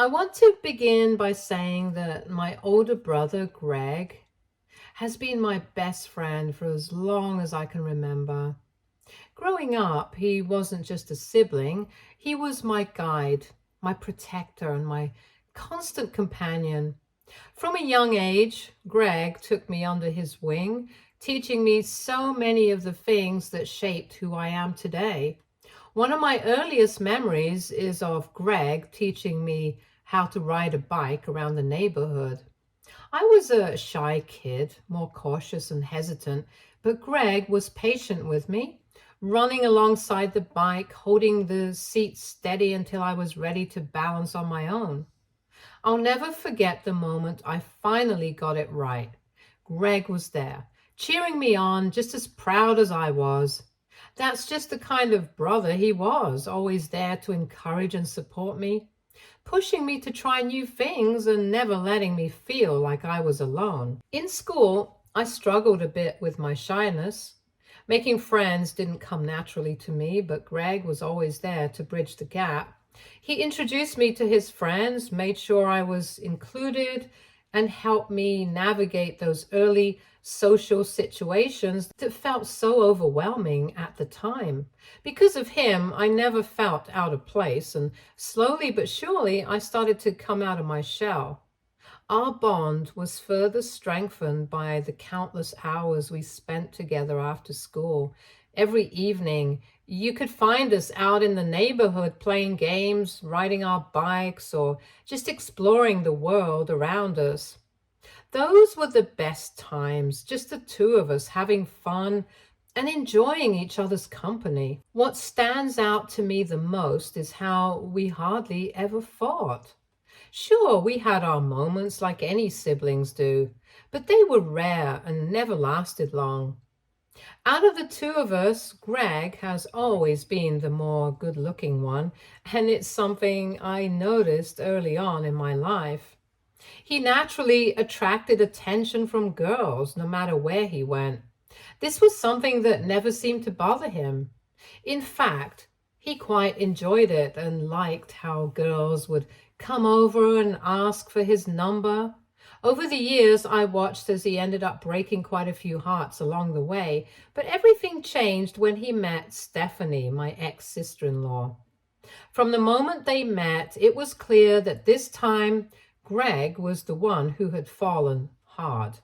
I want to begin by saying that my older brother, Greg, has been my best friend for as long as I can remember. Growing up, he wasn't just a sibling, he was my guide, my protector, and my constant companion. From a young age, Greg took me under his wing, teaching me so many of the things that shaped who I am today. One of my earliest memories is of Greg teaching me how to ride a bike around the neighborhood. I was a shy kid, more cautious and hesitant, but Greg was patient with me, running alongside the bike, holding the seat steady until I was ready to balance on my own. I'll never forget the moment I finally got it right. Greg was there, cheering me on, just as proud as I was. That's just the kind of brother he was, always there to encourage and support me, pushing me to try new things and never letting me feel like I was alone. In school, I struggled a bit with my shyness. Making friends didn't come naturally to me, but Greg was always there to bridge the gap. He introduced me to his friends, made sure I was included, and helped me navigate those early social situations that felt so overwhelming at the time. Because of him, I never felt out of place, and slowly but surely, I started to come out of my shell. Our bond was further strengthened by the countless hours we spent together after school. Every evening, you could find us out in the neighborhood playing games, riding our bikes, or just exploring the world around us. Those were the best times, just the two of us having fun and enjoying each other's company. What stands out to me the most is how we hardly ever fought. Sure, we had our moments like any siblings do, but they were rare and never lasted long. Out of the two of us, Greg has always been the more good-looking one, and it's something I noticed early on in my life. He naturally attracted attention from girls no matter where he went. This was something that never seemed to bother him. In fact, he quite enjoyed it and liked how girls would come over and ask for his number. Over the years, I watched as he ended up breaking quite a few hearts along the way, but everything changed when he met Stephanie, my ex-sister-in-law. From the moment they met, it was clear that this time Greg was the one who had fallen hard.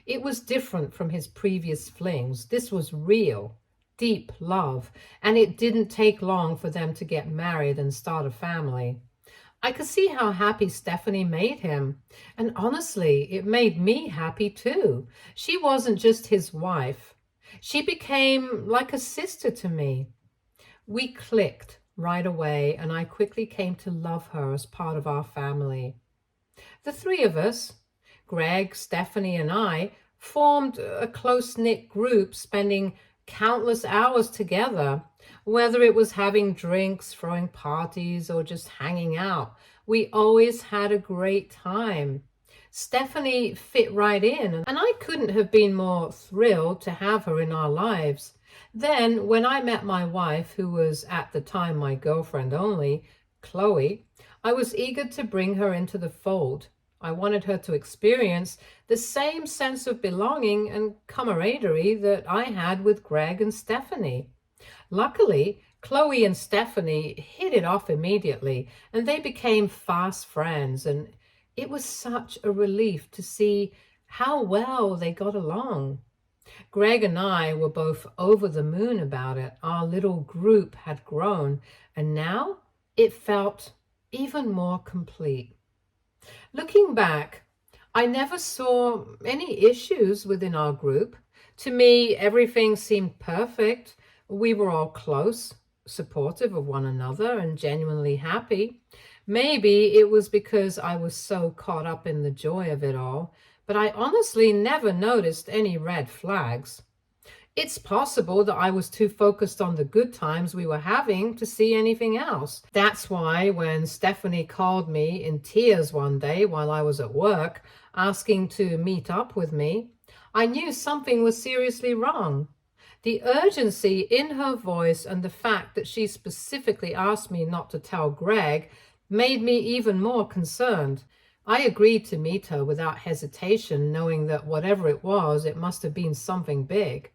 It was different from his previous flings. This was real, deep love, and it didn't take long for them to get married and start a family. I could see how happy Stephanie made him, and honestly, it made me happy too. She wasn't just his wife. She became like a sister to me. We clicked right away, and I quickly came to love her as part of our family. The three of us, Greg, Stephanie, and I, formed a close-knit group, spending countless hours together, whether it was having drinks, throwing parties, or just hanging out. We always had a great time. Stephanie fit right in, and I couldn't have been more thrilled to have her in our lives. Then, when I met my wife, who was at the time my girlfriend only, Khloe, I was eager to bring her into the fold. I wanted her to experience the same sense of belonging and camaraderie that I had with Greg and Stephanie. Luckily, Khloe and Stephanie hit it off immediately, and they became fast friends, and it was such a relief to see how well they got along. Greg and I were both over the moon about it. Our little group had grown, and now it felt even more complete. Looking back, I never saw any issues within our group. To me, everything seemed perfect. We were all close, supportive of one another, and genuinely happy. Maybe it was because I was so caught up in the joy of it all, but I honestly never noticed any red flags. It's possible that I was too focused on the good times we were having to see anything else. That's why when Stephanie called me in tears one day while I was at work, asking to meet up with me, I knew something was seriously wrong. The urgency in her voice and the fact that she specifically asked me not to tell Greg made me even more concerned. I agreed to meet her without hesitation, knowing that whatever it was, it must have been something big.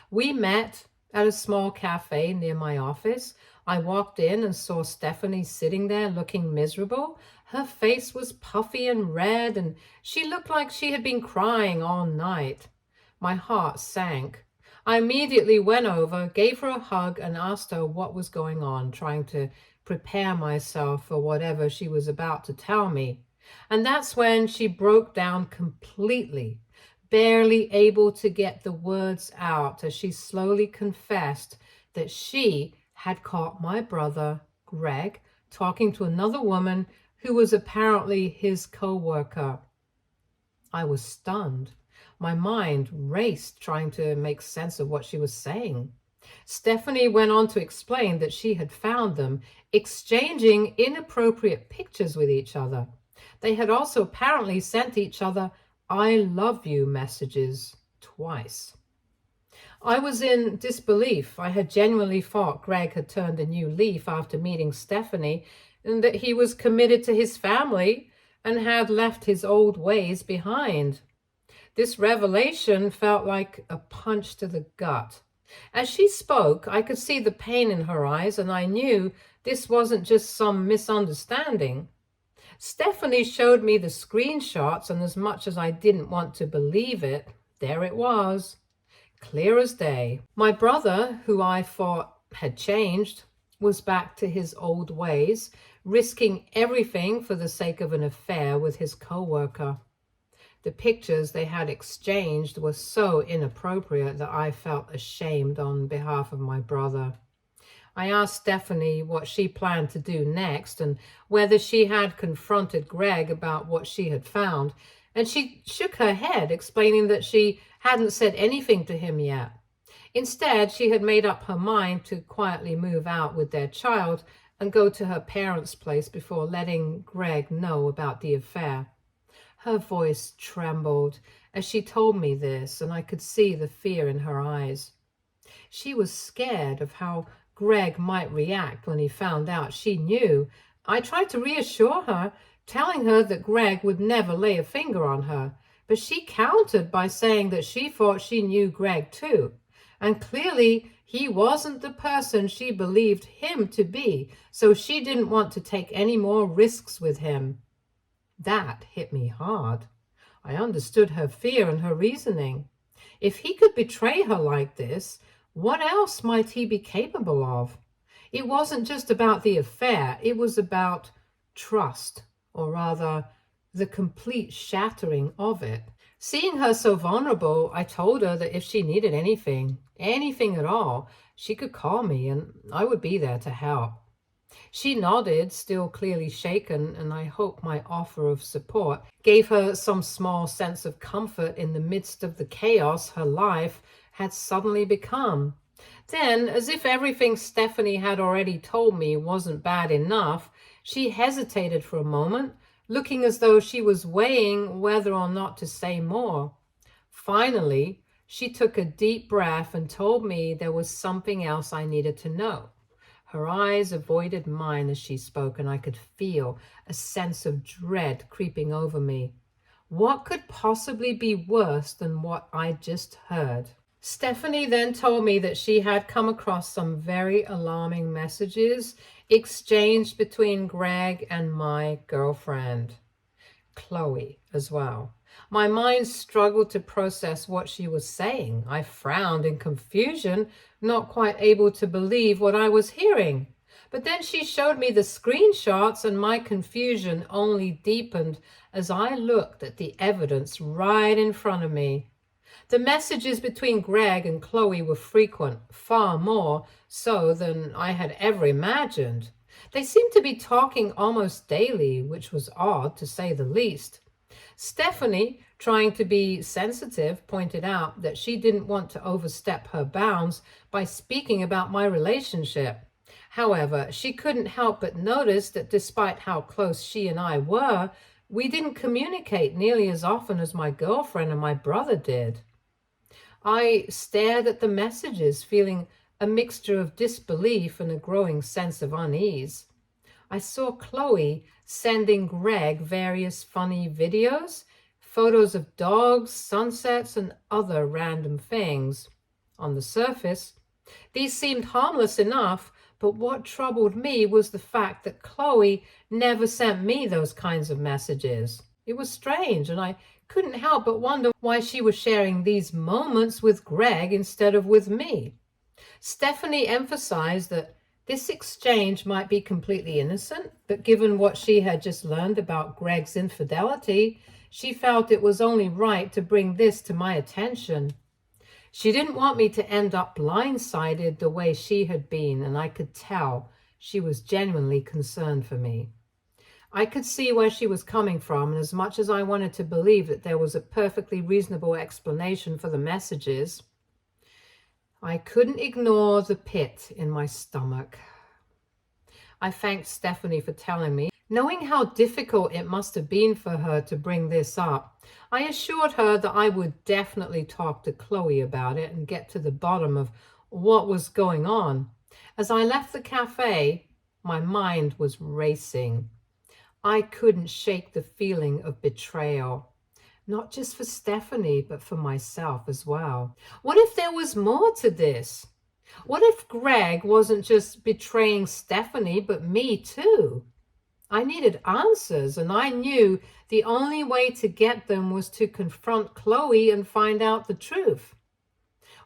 We met at a small cafe near my office. I walked in and saw Stephanie sitting there looking miserable. Her face was puffy and red, and she looked like she had been crying all night. My heart sank. I immediately went over, gave her a hug, and asked her what was going on, trying to prepare myself for whatever she was about to tell me. And that's when she broke down completely, barely able to get the words out as she slowly confessed that she had caught my brother, Greg, talking to another woman who was apparently his co-worker. I was stunned. My mind raced trying to make sense of what she was saying. Stephanie went on to explain that she had found them exchanging inappropriate pictures with each other. They had also apparently sent each other "I love you" messages twice. I was in disbelief. I had genuinely thought Greg had turned a new leaf after meeting Stephanie, and that he was committed to his family and had left his old ways behind. This revelation felt like a punch to the gut. As she spoke, I could see the pain in her eyes, and I knew this wasn't just some misunderstanding. Stephanie showed me the screenshots, and as much as I didn't want to believe it, there it was, clear as day. My brother, who I thought had changed, was back to his old ways, risking everything for the sake of an affair with his co-worker. The pictures they had exchanged were so inappropriate that I felt ashamed on behalf of my brother. I asked Stephanie what she planned to do next and whether she had confronted Greg about what she had found, and she shook her head, explaining that she hadn't said anything to him yet. Instead, she had made up her mind to quietly move out with their child and go to her parents' place before letting Greg know about the affair. Her voice trembled as she told me this, and I could see the fear in her eyes. She was scared of how Greg might react when he found out she knew. I tried to reassure her, telling her that Greg would never lay a finger on her, but she countered by saying that she thought she knew Greg too, and clearly he wasn't the person she believed him to be, so she didn't want to take any more risks with him. That hit me hard. I understood her fear and her reasoning. If he could betray her like this, what else might he be capable of? It wasn't just about the affair, it was about trust, or rather, the complete shattering of it. Seeing her so vulnerable, I told her that if she needed anything at all, she could call me and I would be there to help. She nodded, still clearly shaken, and I hope my offer of support gave her some small sense of comfort in the midst of the chaos her life had suddenly become. Then, as if everything Stephanie had already told me wasn't bad enough, she hesitated for a moment, looking as though she was weighing whether or not to say more. Finally, she took a deep breath and told me there was something else I needed to know. Her eyes avoided mine as she spoke, and I could feel a sense of dread creeping over me. What could possibly be worse than what I'd just heard? Stephanie then told me that she had come across some very alarming messages exchanged between Greg and my girlfriend, Khloe, as well. My mind struggled to process what she was saying. I frowned in confusion, not quite able to believe what I was hearing. But then she showed me the screenshots, and my confusion only deepened as I looked at the evidence right in front of me. The messages between Greg and Khloe were frequent, far more so than I had ever imagined. They seemed to be talking almost daily, which was odd to say the least. Stephanie, trying to be sensitive, pointed out that she didn't want to overstep her bounds by speaking about my relationship. However, she couldn't help but notice that despite how close she and I were, we didn't communicate nearly as often as my girlfriend and my brother did. I stared at the messages, feeling a mixture of disbelief and a growing sense of unease. I saw Khloe sending Greg various funny videos, photos of dogs, sunsets, and other random things. On the surface, these seemed harmless enough, but what troubled me was the fact that Khloe never sent me those kinds of messages. It was strange, and I couldn't help but wonder why she was sharing these moments with Greg instead of with me. Stephanie emphasized that this exchange might be completely innocent, but given what she had just learned about Greg's infidelity, she felt it was only right to bring this to my attention. She didn't want me to end up blindsided the way she had been, and I could tell she was genuinely concerned for me. I could see where she was coming from, and as much as I wanted to believe that there was a perfectly reasonable explanation for the messages, I couldn't ignore the pit in my stomach. I thanked Stephanie for telling me. Knowing how difficult it must have been for her to bring this up, I assured her that I would definitely talk to Khloe about it and get to the bottom of what was going on. As I left the cafe, my mind was racing. I couldn't shake the feeling of betrayal, not just for Stephanie, but for myself as well. What if there was more to this? What if Greg wasn't just betraying Stephanie, but me too? I needed answers, and I knew the only way to get them was to confront Khloe and find out the truth.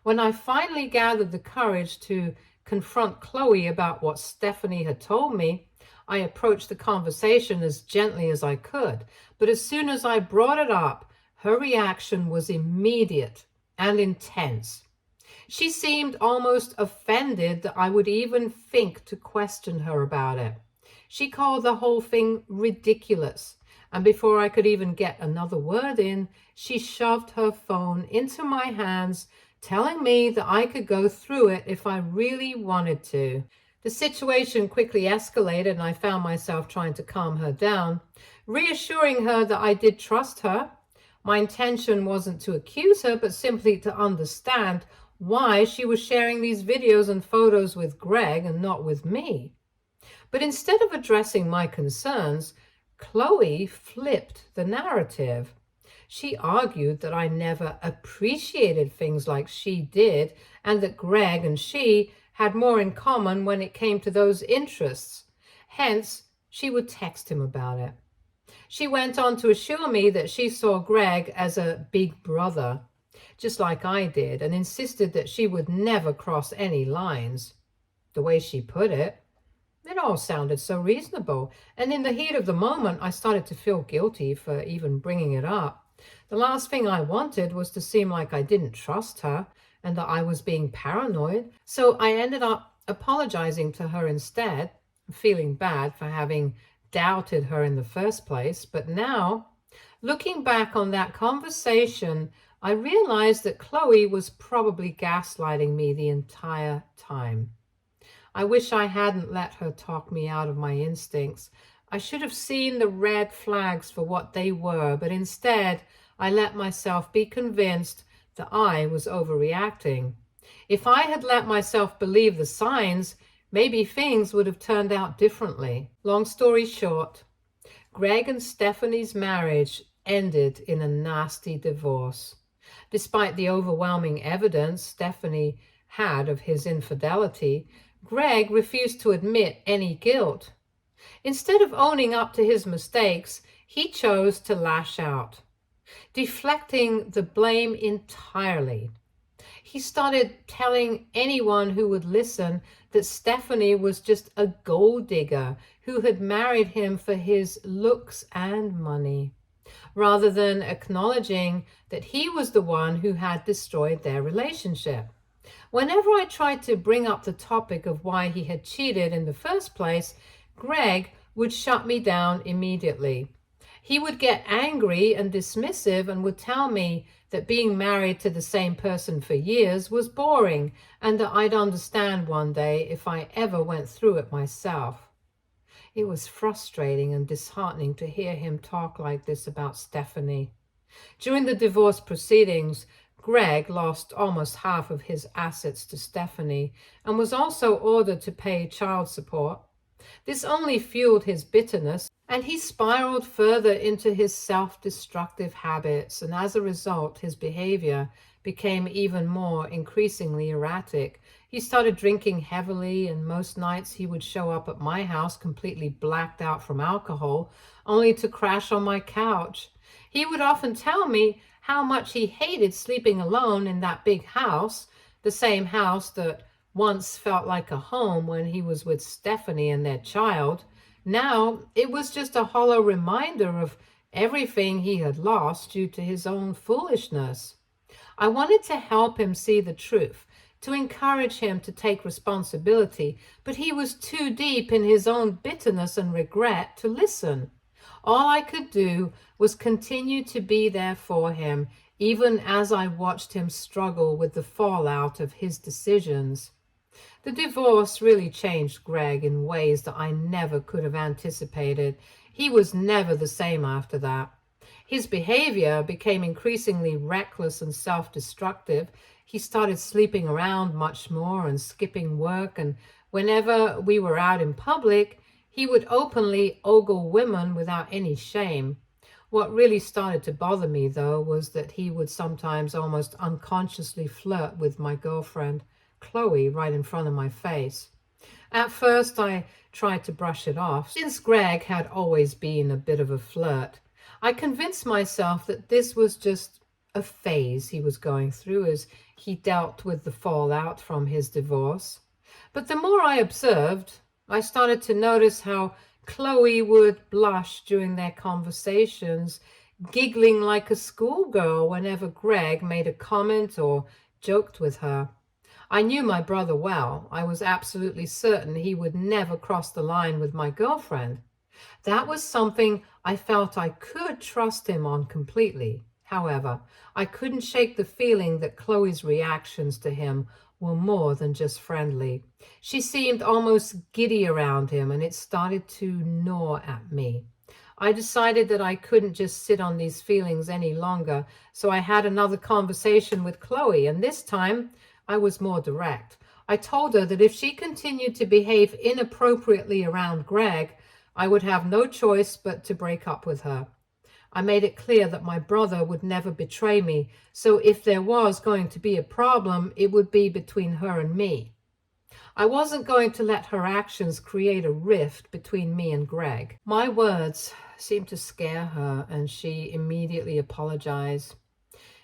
When I finally gathered the courage to confront Khloe about what Stephanie had told me, I approached the conversation as gently as I could. But as soon as I brought it up, her reaction was immediate and intense. She seemed almost offended that I would even think to question her about it. She called the whole thing ridiculous, and before I could even get another word in, she shoved her phone into my hands, telling me that I could go through it if I really wanted to. The situation quickly escalated, and I found myself trying to calm her down, reassuring her that I did trust her. My intention wasn't to accuse her, but simply to understand why she was sharing these videos and photos with Greg and not with me. But instead of addressing my concerns, Khloe flipped the narrative. She argued that I never appreciated things like she did, and that Greg and she had more in common when it came to those interests. Hence, she would text him about it. She went on to assure me that she saw Greg as a big brother, just like I did, and insisted that she would never cross any lines. The way she put it all sounded so reasonable, and in the heat of the moment, I started to feel guilty for even bringing it up. The last thing I wanted was to seem like I didn't trust her and that I was being paranoid, so I ended up apologizing to her instead, feeling bad for having doubted her in the first place. But now, looking back on that conversation, I realized that Khloe was probably gaslighting me the entire time. I wish I hadn't let her talk me out of my instincts. I should have seen the red flags for what they were, but instead I let myself be convinced that I was overreacting. If I had let myself believe the signs, maybe things would have turned out differently. Long story short, Greg and Stephanie's marriage ended in a nasty divorce. Despite the overwhelming evidence Stephanie had of his infidelity, Greg refused to admit any guilt. Instead of owning up to his mistakes, he chose to lash out, deflecting the blame entirely. He started telling anyone who would listen that Stephanie was just a gold digger who had married him for his looks and money, rather than acknowledging that he was the one who had destroyed their relationship. Whenever I tried to bring up the topic of why he had cheated in the first place, Greg would shut me down immediately. He would get angry and dismissive and would tell me that being married to the same person for years was boring and that I'd understand one day if I ever went through it myself. It was frustrating and disheartening to hear him talk like this about Stephanie. During the divorce proceedings, Greg lost almost half of his assets to Stephanie and was also ordered to pay child support. This only fueled his bitterness, and he spiraled further into his self-destructive habits, and as a result, his behavior became even more increasingly erratic. He started drinking heavily, and most nights he would show up at my house completely blacked out from alcohol, only to crash on my couch. He would often tell me how much he hated sleeping alone in that big house, the same house that once felt like a home when he was with Stephanie and their child. Now it was just a hollow reminder of everything he had lost due to his own foolishness. I wanted to help him see the truth, to encourage him to take responsibility, but he was too deep in his own bitterness and regret to listen. All I could do was continue to be there for him, even as I watched him struggle with the fallout of his decisions. The divorce really changed Greg in ways that I never could have anticipated. He was never the same after that. His behavior became increasingly reckless and self-destructive. He started sleeping around much more and skipping work, and whenever we were out in public, he would openly ogle women without any shame. What really started to bother me, though, was that he would sometimes almost unconsciously flirt with my girlfriend, Khloe, right in front of my face. At first, I tried to brush it off, since Greg had always been a bit of a flirt. I convinced myself that this was just a phase he was going through as he dealt with the fallout from his divorce. But the more I observed, I started to notice how Khloe would blush during their conversations, giggling like a schoolgirl whenever Greg made a comment or joked with her. I knew my brother well. I was absolutely certain he would never cross the line with my girlfriend. That was something I felt I could trust him on completely. However, I couldn't shake the feeling that Khloe's reactions to him were more than just friendly. She seemed almost giddy around him, and it started to gnaw at me. I decided that I couldn't just sit on these feelings any longer, so I had another conversation with Khloe, and this time I was more direct. I told her that if she continued to behave inappropriately around Greg, I would have no choice but to break up with her. I made it clear that my brother would never betray me, so if there was going to be a problem, it would be between her and me. I wasn't going to let her actions create a rift between me and Greg. My words seemed to scare her, and she immediately apologized.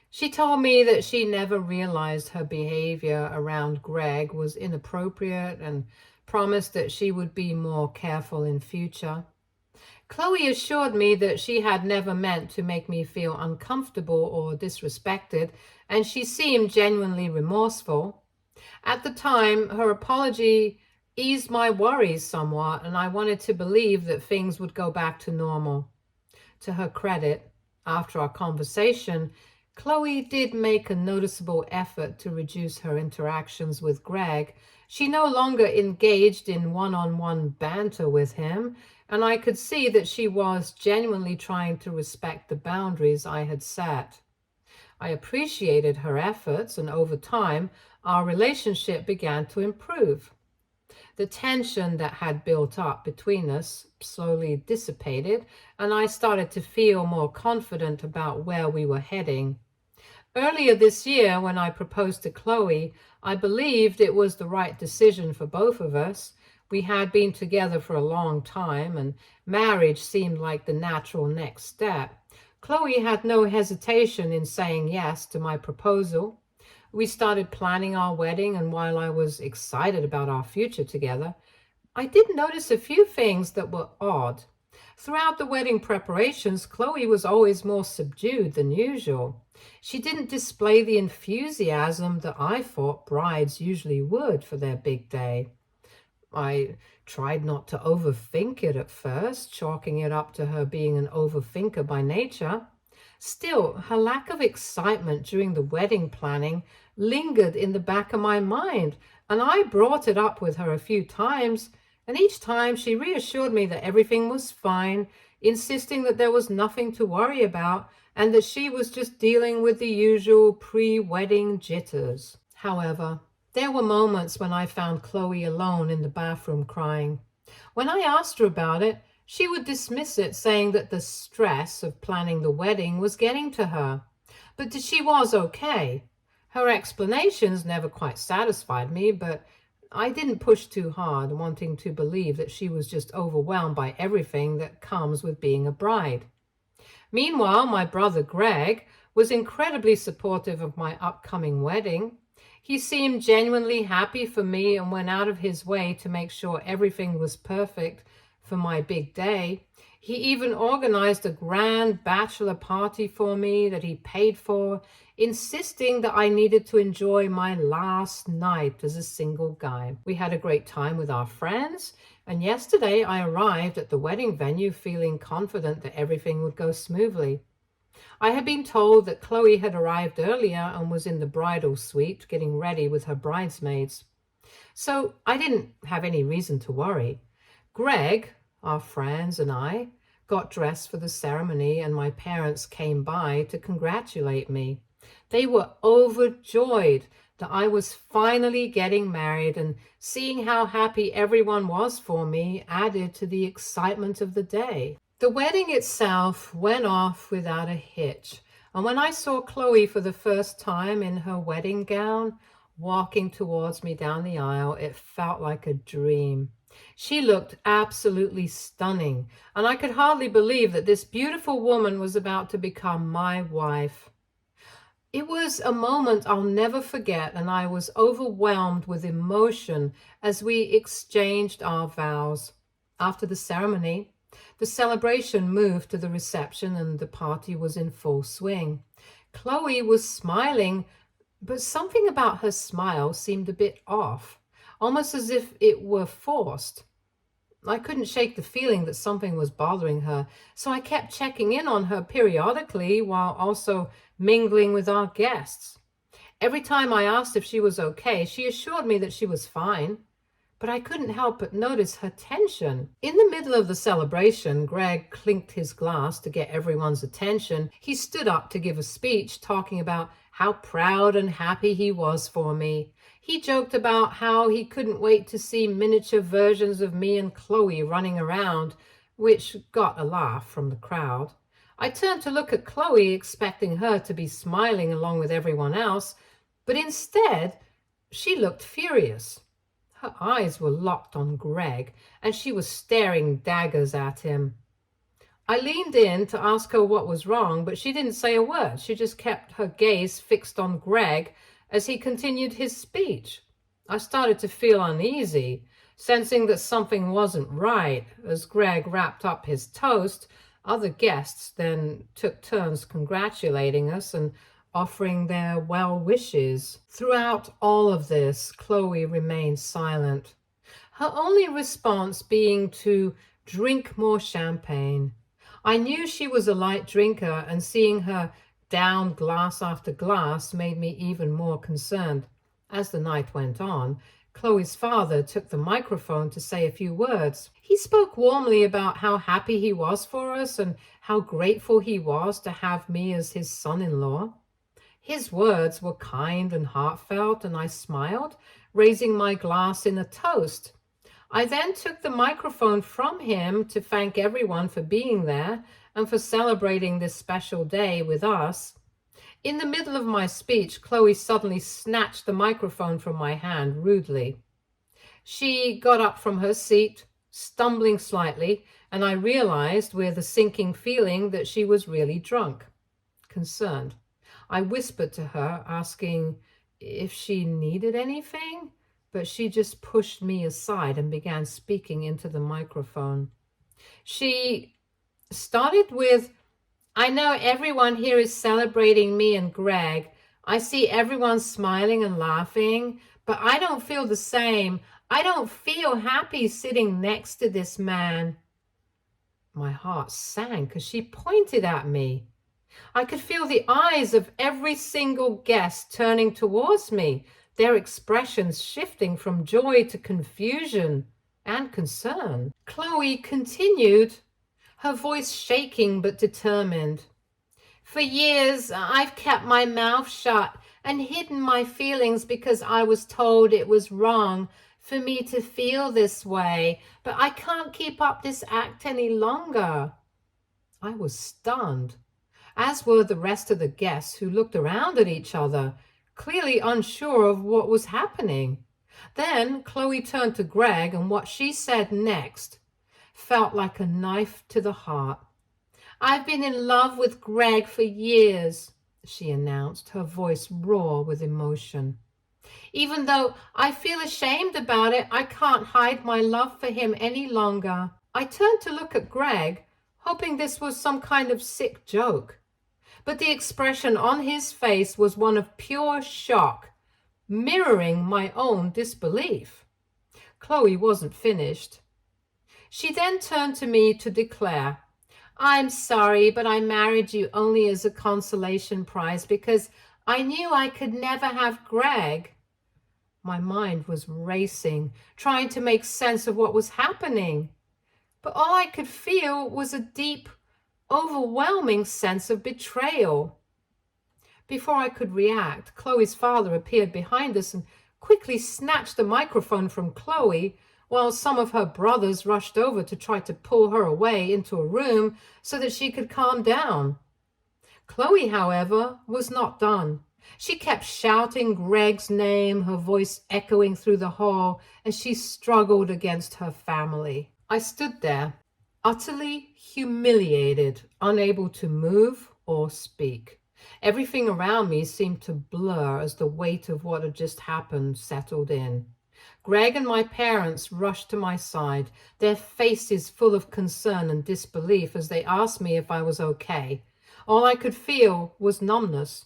She told me that she never realized her behavior around Greg was inappropriate and promised that she would be more careful in future. Khloe assured me that she had never meant to make me feel uncomfortable or disrespected, and she seemed genuinely remorseful. At the time, her apology eased my worries somewhat, and I wanted to believe that things would go back to normal. To her credit, after our conversation, Khloe did make a noticeable effort to reduce her interactions with Greg. She no longer engaged in one-on-one banter with him, and I could see that she was genuinely trying to respect the boundaries I had set. I appreciated her efforts, and over time, our relationship began to improve. The tension that had built up between us slowly dissipated, and I started to feel more confident about where we were heading. Earlier this year, when I proposed to Khloe, I believed it was the right decision for both of us. We had been together for a long time, and marriage seemed like the natural next step. Khloe had no hesitation in saying yes to my proposal. We started planning our wedding, and while I was excited about our future together, I did notice a few things that were odd. Throughout the wedding preparations, Khloe was always more subdued than usual. She didn't display the enthusiasm that I thought brides usually would for their big day. I tried not to overthink it at first, chalking it up to her being an overthinker by nature. Still, her lack of excitement during the wedding planning lingered in the back of my mind, and I brought it up with her a few times, and each time she reassured me that everything was fine, insisting that there was nothing to worry about and that she was just dealing with the usual pre-wedding jitters. However, there were moments when I found Khloe alone in the bathroom crying. When I asked her about it, she would dismiss it, saying that the stress of planning the wedding was getting to her, but that she was okay. Her explanations never quite satisfied me, but I didn't push too hard, wanting to believe that she was just overwhelmed by everything that comes with being a bride. Meanwhile, my brother Greg was incredibly supportive of my upcoming wedding. He seemed genuinely happy for me and went out of his way to make sure everything was perfect for my big day. He even organized a grand bachelor party for me that he paid for, insisting that I needed to enjoy my last night as a single guy. We had a great time with our friends, and yesterday I arrived at the wedding venue feeling confident that everything would go smoothly. I had been told that Khloe had arrived earlier and was in the bridal suite getting ready with her bridesmaids. So I didn't have any reason to worry. Greg, our friends, and I got dressed for the ceremony, and my parents came by to congratulate me. They were overjoyed that I was finally getting married, and seeing how happy everyone was for me added to the excitement of the day. The wedding itself went off without a hitch, and when I saw Khloe for the first time in her wedding gown, walking towards me down the aisle, it felt like a dream. She looked absolutely stunning, and I could hardly believe that this beautiful woman was about to become my wife. It was a moment I'll never forget, and I was overwhelmed with emotion as we exchanged our vows. After the ceremony, the celebration moved to the reception and the party was in full swing. Khloe was smiling, but something about her smile seemed a bit off, almost as if it were forced. I couldn't shake the feeling that something was bothering her, so I kept checking in on her periodically while also mingling with our guests. Every time I asked if she was okay, she assured me that she was fine, but I couldn't help but notice her tension. In the middle of the celebration, Greg clinked his glass to get everyone's attention. He stood up to give a speech talking about how proud and happy he was for me. He joked about how he couldn't wait to see miniature versions of me and Khloe running around, which got a laugh from the crowd. I turned to look at Khloe, expecting her to be smiling along with everyone else, but instead, she looked furious. Her eyes were locked on Greg, and she was staring daggers at him. I leaned in to ask her what was wrong, but she didn't say a word. She just kept her gaze fixed on Greg as he continued his speech. I started to feel uneasy, sensing that something wasn't right. As Greg wrapped up his toast, other guests then took turns congratulating us and offering their well wishes. Throughout all of this, Khloe remained silent, her only response being to drink more champagne. I knew she was a light drinker, and seeing her down glass after glass made me even more concerned. As the night went on, Khloe's father took the microphone to say a few words. He spoke warmly about how happy he was for us and how grateful he was to have me as his son-in-law. His words were kind and heartfelt, and I smiled, raising my glass in a toast. I then took the microphone from him to thank everyone for being there and for celebrating this special day with us. In the middle of my speech, Khloe suddenly snatched the microphone from my hand rudely. She got up from her seat, stumbling slightly, and I realized with a sinking feeling that she was really drunk. Concerned, I whispered to her, asking if she needed anything, but she just pushed me aside and began speaking into the microphone. She started with, "I know everyone here is celebrating me and Greg. I see everyone smiling and laughing, but I don't feel the same. I don't feel happy sitting next to this man." My heart sank as she pointed at me. I could feel the eyes of every single guest turning towards me, their expressions shifting from joy to confusion and concern. Khloe continued, her voice shaking but determined. "For years, I've kept my mouth shut and hidden my feelings because I was told it was wrong. for me to feel this way, but I can't keep up this act any longer." I was stunned, as were the rest of the guests, who looked around at each other, clearly unsure of what was happening. Then Khloe turned to Greg, and what she said next felt like a knife to the heart. "I've been in love with Greg for years," she announced, her voice raw with emotion. "Even though I feel ashamed about it, I can't hide my love for him any longer." I turned to look at Greg, hoping this was some kind of sick joke. But the expression on his face was one of pure shock, mirroring my own disbelief. Khloe wasn't finished. She then turned to me to declare, "I'm sorry, but I married you only as a consolation prize because I knew I could never have Greg." My mind was racing, trying to make sense of what was happening. But all I could feel was a deep, overwhelming sense of betrayal. Before I could react, Khloe's father appeared behind us and quickly snatched the microphone from Khloe, while some of her brothers rushed over to try to pull her away into a room so that she could calm down. Khloe, however, was not done. She kept shouting Greg's name, her voice echoing through the hall as she struggled against her family. I stood there, utterly humiliated, unable to move or speak. Everything around me seemed to blur as the weight of what had just happened settled in. Greg and my parents rushed to my side, their faces full of concern and disbelief as they asked me if I was okay. All I could feel was numbness.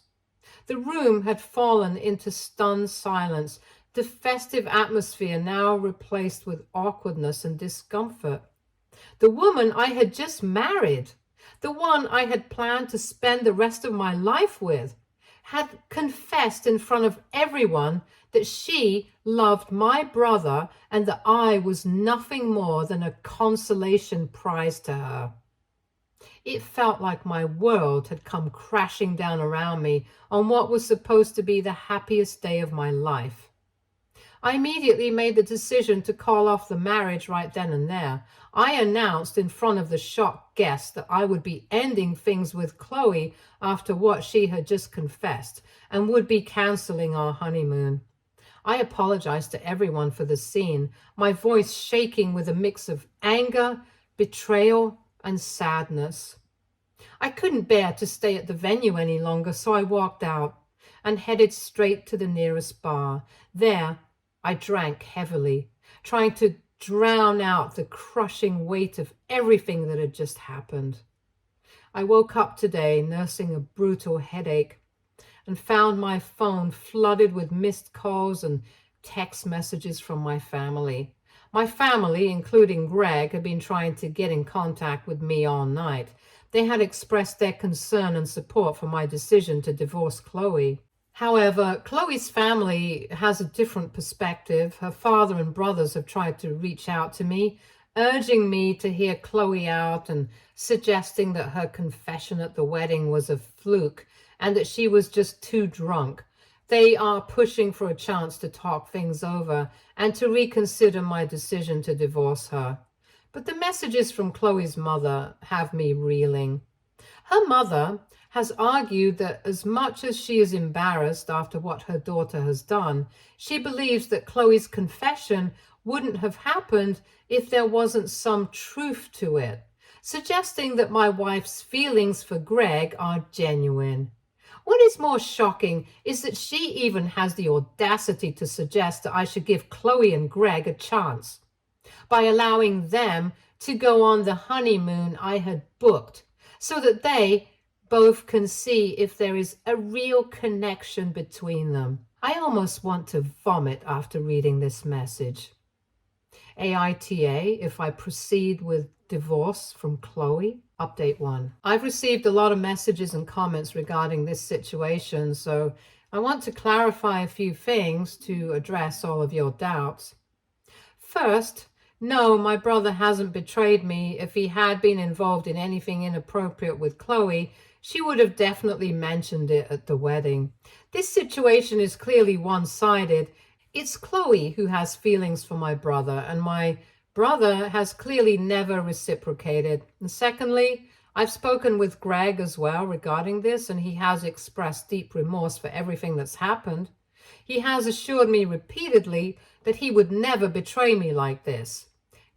The room had fallen into stunned silence, the festive atmosphere now replaced with awkwardness and discomfort. The woman I had just married, the one I had planned to spend the rest of my life with, had confessed in front of everyone that she loved my brother and that I was nothing more than a consolation prize to her. It felt like my world had come crashing down around me on what was supposed to be the happiest day of my life. I immediately made the decision to call off the marriage right then and there. I announced in front of the shocked guests that I would be ending things with Khloe after what she had just confessed and would be canceling our honeymoon. I apologized to everyone for the scene, my voice shaking with a mix of anger, betrayal, and sadness. I couldn't bear to stay at the venue any longer, so I walked out and headed straight to the nearest bar. There, I drank heavily, trying to drown out the crushing weight of everything that had just happened. I woke up today nursing a brutal headache and found my phone flooded with missed calls and text messages from my family. My family, including Greg, had been trying to get in contact with me all night. They had expressed their concern and support for my decision to divorce Khloe. However, Khloe's family has a different perspective. Her father and brothers have tried to reach out to me, urging me to hear Khloe out and suggesting that her confession at the wedding was a fluke and that she was just too drunk. They are pushing for a chance to talk things over and to reconsider my decision to divorce her. But the messages from Khloe's mother have me reeling. Her mother has argued that as much as she is embarrassed after what her daughter has done, she believes that Khloe's confession wouldn't have happened if there wasn't some truth to it, suggesting that my wife's feelings for Greg are genuine. What is more shocking is that she even has the audacity to suggest that I should give Khloe and Greg a chance by allowing them to go on the honeymoon I had booked so that they both can see if there is a real connection between them. I almost want to vomit after reading this message. AITA, if I proceed with divorce from Khloe. Update 1. I've received a lot of messages and comments regarding this situation, so I want to clarify a few things to address all of your doubts. First, no, my brother hasn't betrayed me. If he had been involved in anything inappropriate with Khloe, she would have definitely mentioned it at the wedding. This situation is clearly one-sided. It's Khloe who has feelings for my brother, and my brother has clearly never reciprocated. And secondly, I've spoken with Greg as well regarding this, and he has expressed deep remorse for everything that's happened. He has assured me repeatedly that he would never betray me like this.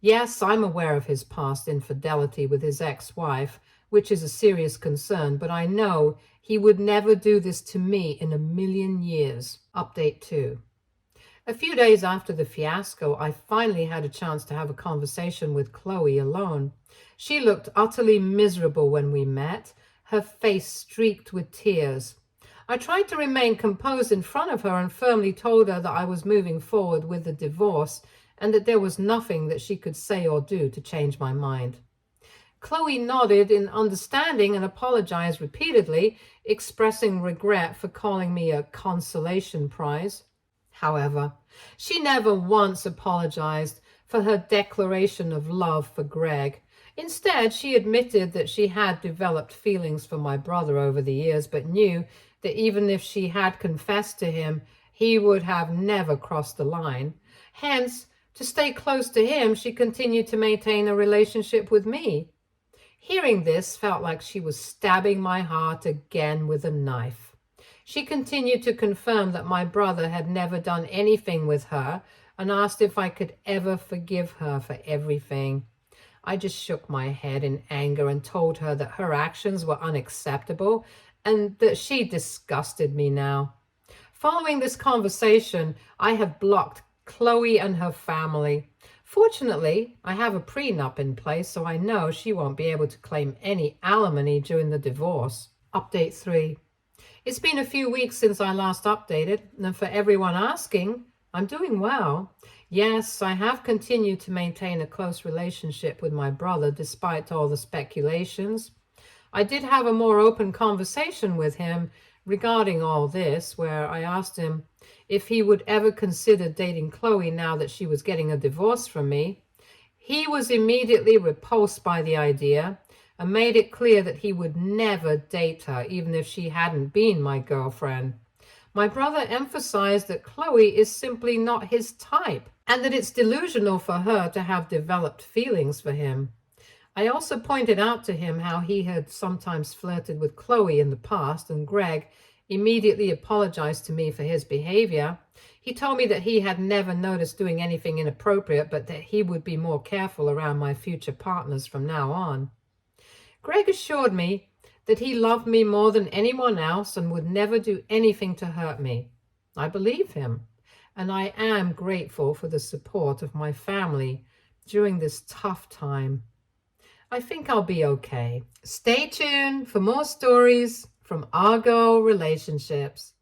Yes, I'm aware of his past infidelity with his ex-wife, which is a serious concern, but I know he would never do this to me in a million years. Update 2. A few days after the fiasco, I finally had a chance to have a conversation with Khloe alone. She looked utterly miserable when we met, her face streaked with tears. I tried to remain composed in front of her and firmly told her that I was moving forward with the divorce and that there was nothing that she could say or do to change my mind. Khloe nodded in understanding and apologized repeatedly, expressing regret for calling me a consolation prize. However, she never once apologized for her declaration of love for Greg. Instead, she admitted that she had developed feelings for my brother over the years, but knew that even if she had confessed to him, he would have never crossed the line. Hence, to stay close to him, she continued to maintain a relationship with me. Hearing this felt like she was stabbing my heart again with a knife. She continued to confirm that my brother had never done anything with her and asked if I could ever forgive her for everything. I just shook my head in anger and told her that her actions were unacceptable and that she disgusted me now. Following this conversation, I have blocked Khloe and her family. Fortunately, I have a prenup in place, so I know she won't be able to claim any alimony during the divorce. Update 3. It's been a few weeks since I last updated, and for everyone asking, I'm doing well. Yes, I have continued to maintain a close relationship with my brother despite all the speculations. I did have a more open conversation with him regarding all this, where I asked him if he would ever consider dating Khloe now that she was getting a divorce from me. He was immediately repulsed by the idea and made it clear that he would never date her, even if she hadn't been my girlfriend. My brother emphasized that Khloe is simply not his type, and that it's delusional for her to have developed feelings for him. I also pointed out to him how he had sometimes flirted with Khloe in the past, and Greg immediately apologized to me for his behavior. He told me that he had never noticed doing anything inappropriate, but that he would be more careful around my future partners from now on. Greg assured me that he loved me more than anyone else and would never do anything to hurt me. I believe him, and I am grateful for the support of my family during this tough time. I think I'll be okay. Stay tuned for more stories from our girl relationships.